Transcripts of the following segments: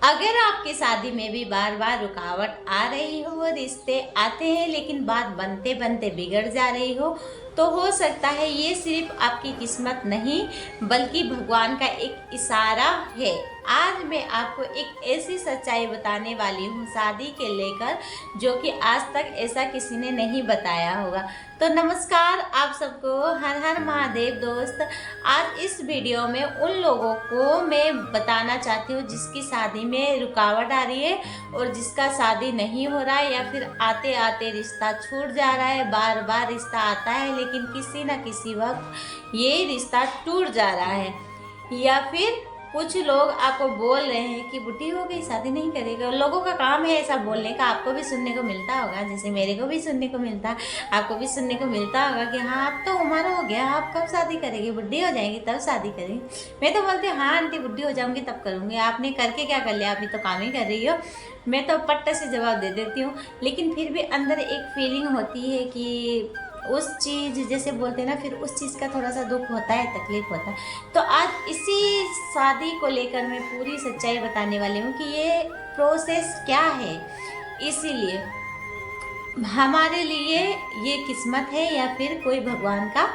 अगर आपकी शादी में भी बार बार रुकावट आ रही हो, रिश्ते आते हैं लेकिन बात बनते बनते बिगड़ जा रही हो, तो हो सकता है ये सिर्फ आपकी किस्मत नहीं बल्कि भगवान का एक इशारा है। आज मैं आपको एक ऐसी सच्चाई बताने वाली हूँ शादी के लेकर, जो कि आज तक ऐसा किसी ने नहीं बताया होगा। तो नमस्कार आप सबको, हर हर महादेव दोस्त। आज इस वीडियो में उन लोगों को मैं बताना चाहती हूँ जिसकी शादी में रुकावट आ रही है और जिसका शादी नहीं हो रहा है, या फिर आते आते रिश्ता छूट जा रहा है। बार बार रिश्ता आता है लेकिन किसी न किसी वक्त ये रिश्ता टूट जा रहा है, या फिर कुछ लोग आपको बोल रहे हैं कि बुढ़ी हो गई शादी नहीं करेगा। लोगों का काम है ऐसा बोलने का, आपको भी सुनने को मिलता होगा, जैसे मेरे को भी सुनने को मिलता है, आपको भी सुनने को मिलता होगा कि हाँ अब तो उम्र हो गया, आप कब शादी करेंगे, बुढ़ी हो जाएंगी तब शादी करेंगे। मैं तो बोलती हूँ हाँ आंटी बुढ़ी हो जाऊँगी तब करूँगी। आपने करके क्या कर लिया, अभी तो काम ही कर रही हो। मैं तो पट्टे से जवाब दे देती हूँ, लेकिन फिर भी अंदर एक फीलिंग होती है कि उस चीज़ जैसे बोलते हैं ना, फिर उस चीज़ का थोड़ा सा दुख होता है, तकलीफ होता है। तो आज इसी शादी को लेकर मैं पूरी सच्चाई बताने वाली हूँ कि ये प्रोसेस क्या है। इसीलिए हमारे लिए ये किस्मत है या फिर कोई भगवान का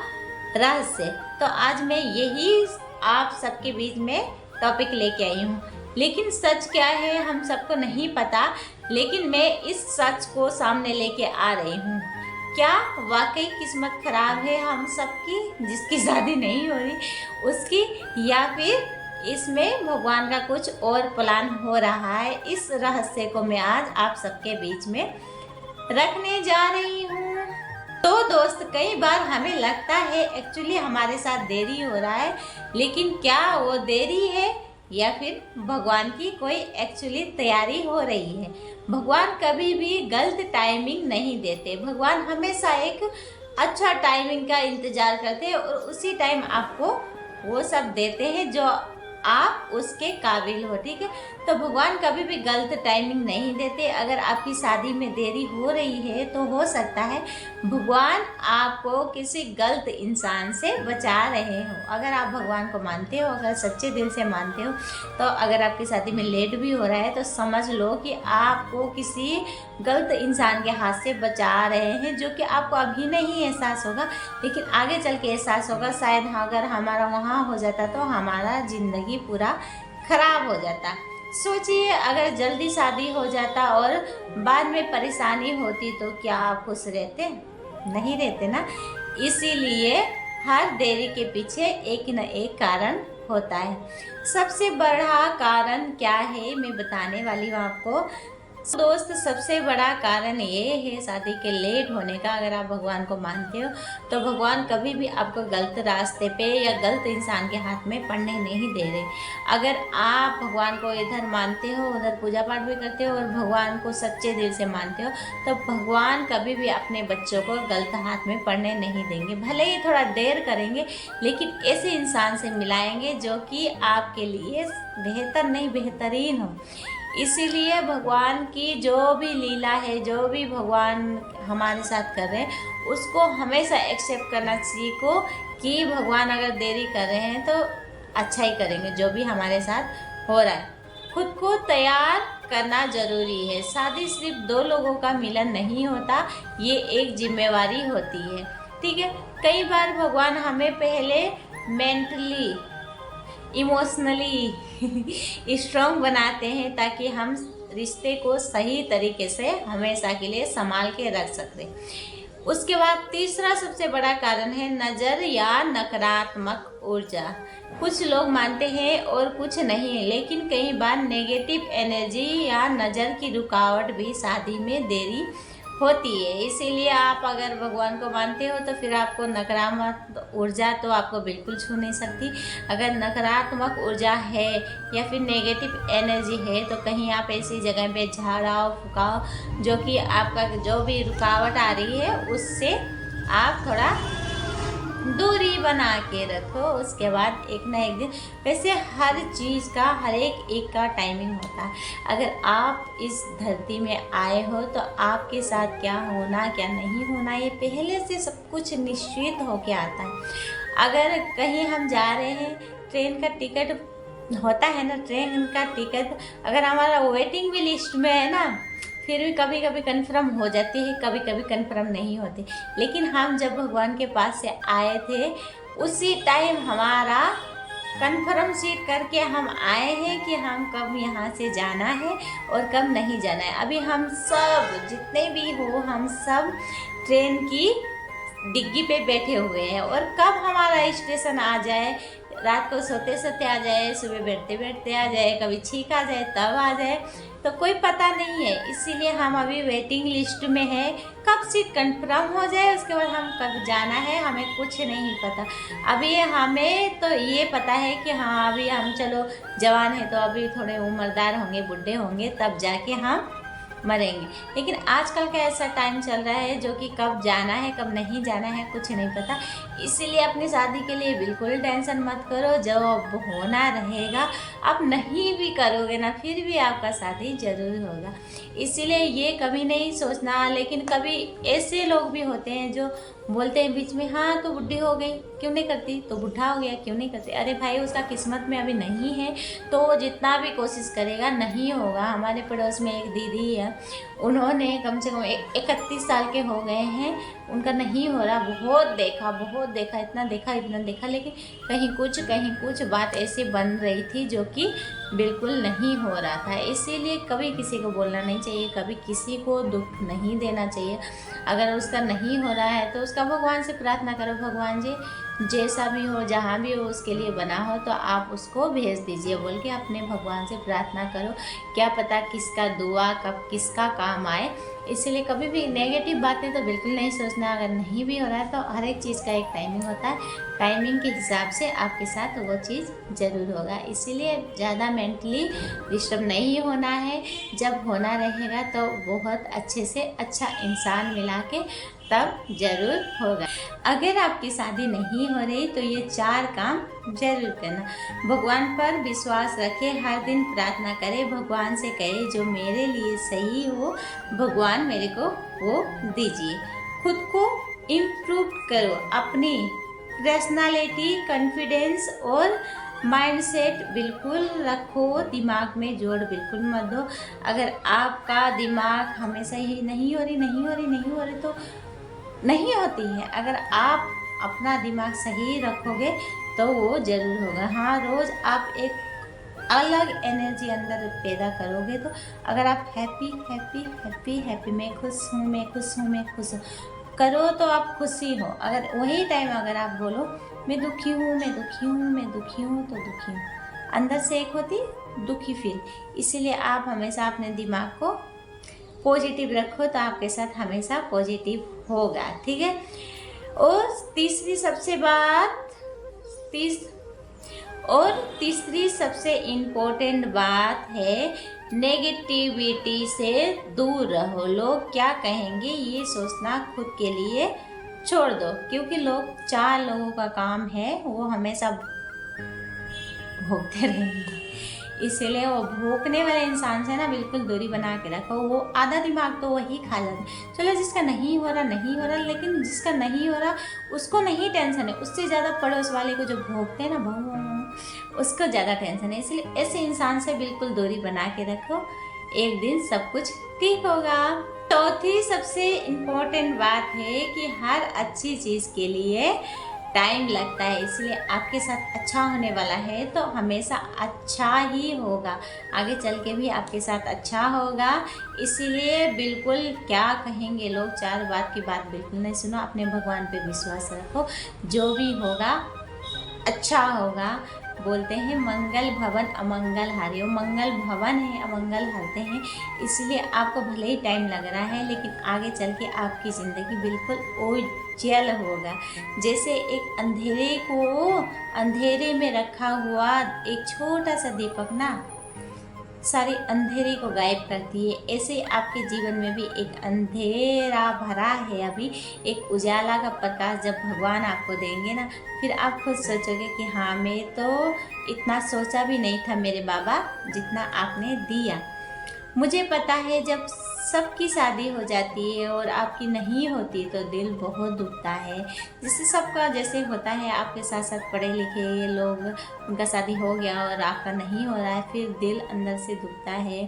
रहस्य। तो आज मैं यही आप सबके बीच में टॉपिक लेके आई हूँ। लेकिन सच क्या है हम सबको नहीं पता, लेकिन मैं इस सच को सामने लेके आ रही हूँ। क्या वाकई किस्मत खराब है हम सबकी जिसकी शादी नहीं हो रही उसकी, या फिर इसमें भगवान का कुछ और प्लान हो रहा है? इस रहस्य को मैं आज आप सबके बीच में रखने जा रही हूँ। तो दोस्त, कई बार हमें लगता है एक्चुअली हमारे साथ देरी हो रहा है, लेकिन क्या वो देरी है या फिर भगवान की कोई एक्चुअली तैयारी हो रही है? भगवान कभी भी गलत टाइमिंग नहीं देते। भगवान हमेशा एक अच्छा टाइमिंग का इंतजार करते हैं और उसी टाइम आपको वो सब देते हैं जो आप उसके काबिल हो। ठीक है, तो भगवान कभी भी गलत टाइमिंग नहीं देते। अगर आपकी शादी में देरी हो रही है तो हो सकता है भगवान आपको किसी गलत इंसान से बचा रहे हो। अगर आप भगवान को मानते हो, अगर सच्चे दिल से मानते हो, तो अगर आपकी शादी में लेट भी हो रहा है तो समझ लो कि आपको किसी गलत इंसान के हाथ से बचा रहे हैं, जो कि आपको अभी नहीं एहसास होगा लेकिन आगे चल के एहसास होगा। शायद अगर हमारा वहाँ हो जाता तो हमारा ज़िंदगी पूरा खराब हो जाता। सोचिए अगर जल्दी शादी हो जाता और बाद में परेशानी होती तो क्या आप खुश रहते? नहीं रहते ना। इसीलिए हर देरी के पीछे एक न एक कारण होता है। सबसे बड़ा कारण क्या है मैं बताने वाली हूँ आपको। दोस्त, सबसे बड़ा कारण ये है शादी के लेट होने का। अगर आप भगवान को मानते हो तो भगवान कभी भी आपको गलत रास्ते पे या गलत इंसान के हाथ में पड़ने नहीं दे रहे। अगर आप भगवान को इधर मानते हो, उधर पूजा पाठ भी करते हो और भगवान को सच्चे दिल से मानते हो, तो भगवान कभी भी अपने बच्चों को गलत हाथ में पड़ने नहीं देंगे। भले ही थोड़ा देर करेंगे लेकिन ऐसे इंसान से मिलाएंगे जो कि आपके लिए बेहतर नहीं बेहतरीन हो। इसीलिए भगवान की जो भी लीला है, जो भी भगवान हमारे साथ कर रहे हैं, उसको हमेशा एक्सेप्ट करना सीखो कि भगवान अगर देरी कर रहे हैं तो अच्छा ही करेंगे। जो भी हमारे साथ हो रहा है, खुद को तैयार करना ज़रूरी है। शादी सिर्फ दो लोगों का मिलन नहीं होता, ये एक जिम्मेवारी होती है। ठीक है, कई बार भगवान हमें पहले मेंटली इमोशनली स्ट्रॉन्ग बनाते हैं ताकि हम रिश्ते को सही तरीके से हमेशा के लिए संभाल के रख सकते। उसके बाद तीसरा सबसे बड़ा कारण है नज़र या नकारात्मक ऊर्जा। कुछ लोग मानते हैं और कुछ नहीं, लेकिन कई बार नेगेटिव एनर्जी या नज़र की रुकावट भी शादी में देरी होती है। इसीलिए आप अगर भगवान को मानते हो तो फिर आपको नकारात्मक ऊर्जा तो आपको बिल्कुल छू नहीं सकती। अगर नकारात्मक ऊर्जा है या फिर नेगेटिव एनर्जी है तो कहीं आप ऐसी जगह पे झाड़ाओ फुकाओ जो कि आपका जो भी रुकावट आ रही है उससे आप थोड़ा दूरी बना के रखो। उसके बाद एक ना एक दिन, वैसे हर चीज़ का हर एक का टाइमिंग होता है। अगर आप इस धरती में आए हो तो आपके साथ क्या होना क्या नहीं होना ये पहले से सब कुछ निश्चित होके आता है। अगर कहीं हम जा रहे हैं, ट्रेन का टिकट होता है ना ट्रेन का टिकट, अगर हमारा वेटिंग भी लिस्ट में है ना, फिर भी कभी कभी कन्फर्म हो जाती है, कभी कभी कन्फर्म नहीं होती। लेकिन हम जब भगवान के पास से आए थे उसी टाइम हमारा कन्फर्म सीट करके हम आए हैं कि हम कब यहाँ से जाना है और कब नहीं जाना है। अभी हम सब जितने भी हो, हम सब ट्रेन की डिग्गी पे बैठे हुए हैं, और कब हमारा स्टेशन आ जाए, रात को सोते सोते आ जाए, सुबह बैठते बैठते आ जाए, कभी छींक आ जाए तब आ जाए, तो कोई पता नहीं है। इसीलिए हम अभी वेटिंग लिस्ट में है, कब सीट कंफर्म हो जाए उसके बाद हम कब जाना है हमें कुछ नहीं पता। अभी हमें तो ये पता है कि हाँ अभी हम चलो जवान है, तो अभी थोड़े उम्रदार होंगे, बुढ़े होंगे, तब जाके हम मरेंगे। लेकिन आजकल का ऐसा टाइम चल रहा है जो कि कब जाना है कब नहीं जाना है कुछ नहीं पता। इसीलिए अपनी शादी के लिए बिल्कुल टेंशन मत करो, जब होना रहेगा, आप नहीं भी करोगे ना फिर भी आपका शादी जरूर होगा। इसीलिए ये कभी नहीं सोचना। लेकिन कभी ऐसे लोग भी होते हैं जो बोलते हैं बीच में, हाँ तो बुढ़ी हो गई क्यों नहीं करती, तो बुढ़ा हो गया क्यों नहीं करती। अरे भाई उसका किस्मत में अभी नहीं है तो वो जितना भी कोशिश करेगा नहीं होगा। हमारे पड़ोस में एक दीदी है, उन्होंने कम से कम 31 साल के हो गए हैं, उनका नहीं हो रहा। बहुत देखा, इतना देखा, लेकिन कहीं कुछ बात ऐसी बन रही थी जो कि बिल्कुल नहीं हो रहा था। इसीलिए कभी किसी को बोलना नहीं चाहिए, कभी किसी को दुख नहीं देना चाहिए। अगर उसका नहीं हो रहा है तो उसका भगवान से प्रार्थना करो, भगवान जी जैसा भी हो जहाँ भी हो उसके लिए बना हो तो आप उसको भेज दीजिए बोल के अपने भगवान से प्रार्थना करो। क्या पता किसका दुआ कब किसका काम आए। इसलिए कभी भी नेगेटिव बातें तो बिल्कुल नहीं सोचना। अगर नहीं भी हो रहा है तो हर एक चीज़ का एक टाइमिंग होता है, टाइमिंग के हिसाब से आपके साथ वो चीज़ ज़रूर होगा। इसीलिए ज़्यादा मेंटली डिस्टर्ब नहीं होना है। जब होना रहेगा तो बहुत अच्छे से अच्छा इंसान मिला के तब ज़रूर होगा। अगर आपकी शादी नहीं हो रही तो ये 4 काम जरूर करना। भगवान पर विश्वास रखें, हर दिन प्रार्थना करें, भगवान से कहे जो मेरे लिए सही हो भगवान मेरे को वो दीजिए। खुद को इम्प्रूव करो, अपनी पर्सनालिटी, कॉन्फिडेंस और माइंडसेट बिल्कुल रखो, दिमाग में जोड़ बिल्कुल मत दो। अगर आपका दिमाग हमेशा ही नहीं हो रही तो नहीं होती है। अगर आप अपना दिमाग सही रखोगे तो वो ज़रूर होगा। हाँ, रोज़ आप एक अलग एनर्जी अंदर पैदा करोगे। तो अगर आप हैप्पी मैं खुश हूँ करो तो आप खुशी हो। अगर वही टाइम अगर आप बोलो मैं दुखी हूँ तो दुखी हूँ, अंदर से एक होती दुखी फील। इसीलिए आप हमेशा अपने दिमाग को पॉजिटिव रखो तो आपके साथ हमेशा पॉजिटिव होगा, ठीक है। और तीसरी सबसे इम्पोर्टेंट बात है नेगेटिविटी से दूर रहो। लोग क्या कहेंगे ये सोचना खुद के लिए छोड़ दो, क्योंकि 4 लोगों का काम है वो हमेशा भोगते रहेंगे। इसीलिए वो भोगने वाले इंसान से ना बिल्कुल दूरी बना के रखो। वो आधा दिमाग तो वही खा जाते। चलो जिसका नहीं हो रहा, लेकिन जिसका नहीं हो रहा उसको नहीं टेंशन है, उससे ज़्यादा पड़ोस वाले को जो भोगते हैं ना उसको ज़्यादा टेंशन है। इसलिए ऐसे इंसान से बिल्कुल दूरी बना के रखो, एक दिन सब कुछ ठीक होगा। चौथी सबसे इम्पोर्टेंट बात है कि हर अच्छी चीज़ के लिए टाइम लगता है। इसलिए आपके साथ अच्छा होने वाला है तो हमेशा अच्छा ही होगा, आगे चल के भी आपके साथ अच्छा होगा। इसीलिए बिल्कुल क्या कहेंगे लोग 4 बात की बात बिल्कुल नहीं सुनो, अपने भगवान पे विश्वास रखो, जो भी होगा अच्छा होगा। बोलते हैं मंगल भवन अमंगल हारियो, मंगल भवन है अमंगल हारते हैं। इसलिए आपको भले ही टाइम लग रहा है लेकिन आगे चल के आपकी ज़िंदगी बिल्कुल उज्जवल होगा। जैसे एक अंधेरे में रखा हुआ एक छोटा सा दीपक ना सारे अंधेरे को गायब करती है, ऐसे आपके जीवन में भी एक अंधेरा भरा है। अभी एक उजाला का प्रकाश जब भगवान आपको देंगे ना, फिर आप खुद सोचोगे कि हाँ मैं तो इतना सोचा भी नहीं था मेरे बाबा जितना आपने दिया। मुझे पता है जब सबकी शादी हो जाती है और आपकी नहीं होती तो दिल बहुत दुखता है। जैसे सबका जैसे होता है, आपके साथ साथ पढ़े लिखे ये लोग, उनका शादी हो गया और आपका नहीं हो रहा है, फिर दिल अंदर से दुखता है।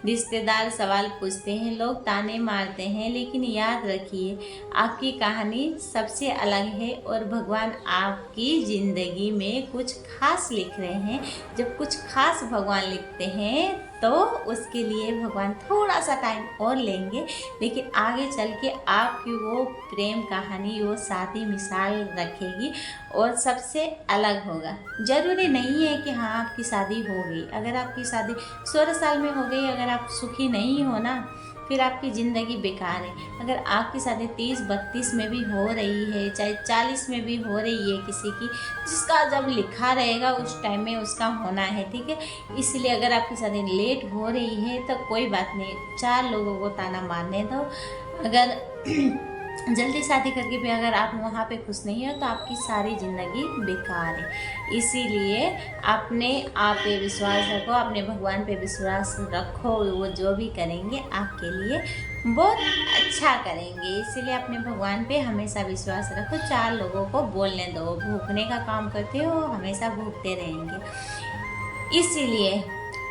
रिश्तेदार सवाल पूछते हैं, लोग ताने मारते हैं, लेकिन याद रखिए आपकी कहानी सबसे अलग है और भगवान आपकी ज़िंदगी में कुछ खास लिख रहे हैं। जब कुछ खास भगवान लिखते हैं तो उसके लिए भगवान थोड़ा सा टाइम और लेंगे, लेकिन आगे चल के आपकी वो प्रेम कहानी, वो शादी मिसाल रखेगी और सबसे अलग होगा। ज़रूरी नहीं है कि हाँ आपकी शादी हो गई, अगर आपकी शादी 16 साल में हो गई, अगर आप सुखी नहीं हो ना, फिर आपकी ज़िंदगी बेकार है। अगर आपकी शादी 30-32 में भी हो रही है, चाहे 40 में भी हो रही है किसी की, जिसका जब लिखा रहेगा उस टाइम में उसका होना है, ठीक है। इसलिए अगर आपकी शादी लेट हो रही है तो कोई बात नहीं, 4 लोगों को ताना मारने दो। अगर जल्दी शादी करके भी अगर आप वहाँ पे खुश नहीं हो तो आपकी सारी ज़िंदगी बेकार है। इसीलिए अपने आप पे विश्वास रखो, अपने भगवान पे विश्वास रखो, वो जो भी करेंगे आपके लिए बहुत अच्छा करेंगे। इसीलिए अपने भगवान पे हमेशा विश्वास रखो। 4 लोगों को बोलने दो, भूखने का काम करते हो हमेशा भूखते रहेंगे। इसीलिए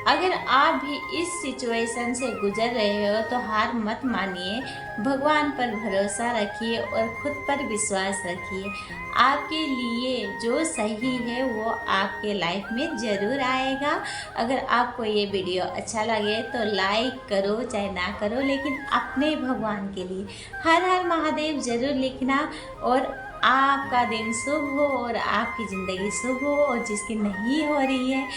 अगर आप भी इस सिचुएशन से गुजर रहे हो तो हार मत मानिए, भगवान पर भरोसा रखिए और खुद पर विश्वास रखिए। आपके लिए जो सही है वो आपके लाइफ में ज़रूर आएगा। अगर आपको ये वीडियो अच्छा लगे तो लाइक करो, चाहे ना करो, लेकिन अपने भगवान के लिए हर हर महादेव ज़रूर लिखना। और आपका दिन शुभ हो और आपकी ज़िंदगी शुभ हो। और जिसकी नहीं हो रही है,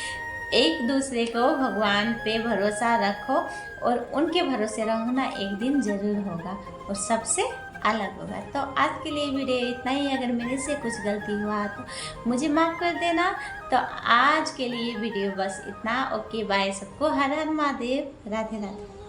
एक दूसरे को भगवान पे भरोसा रखो और उनके भरोसे रहो ना, एक दिन ज़रूर होगा और सबसे अलग होगा। तो आज के लिए वीडियो इतना ही। अगर मेरे से कुछ गलती हुआ तो मुझे माफ़ कर देना। तो आज के लिए वीडियो बस इतना। ओके बाय सबको, हर हर महादेव, राधे राधे।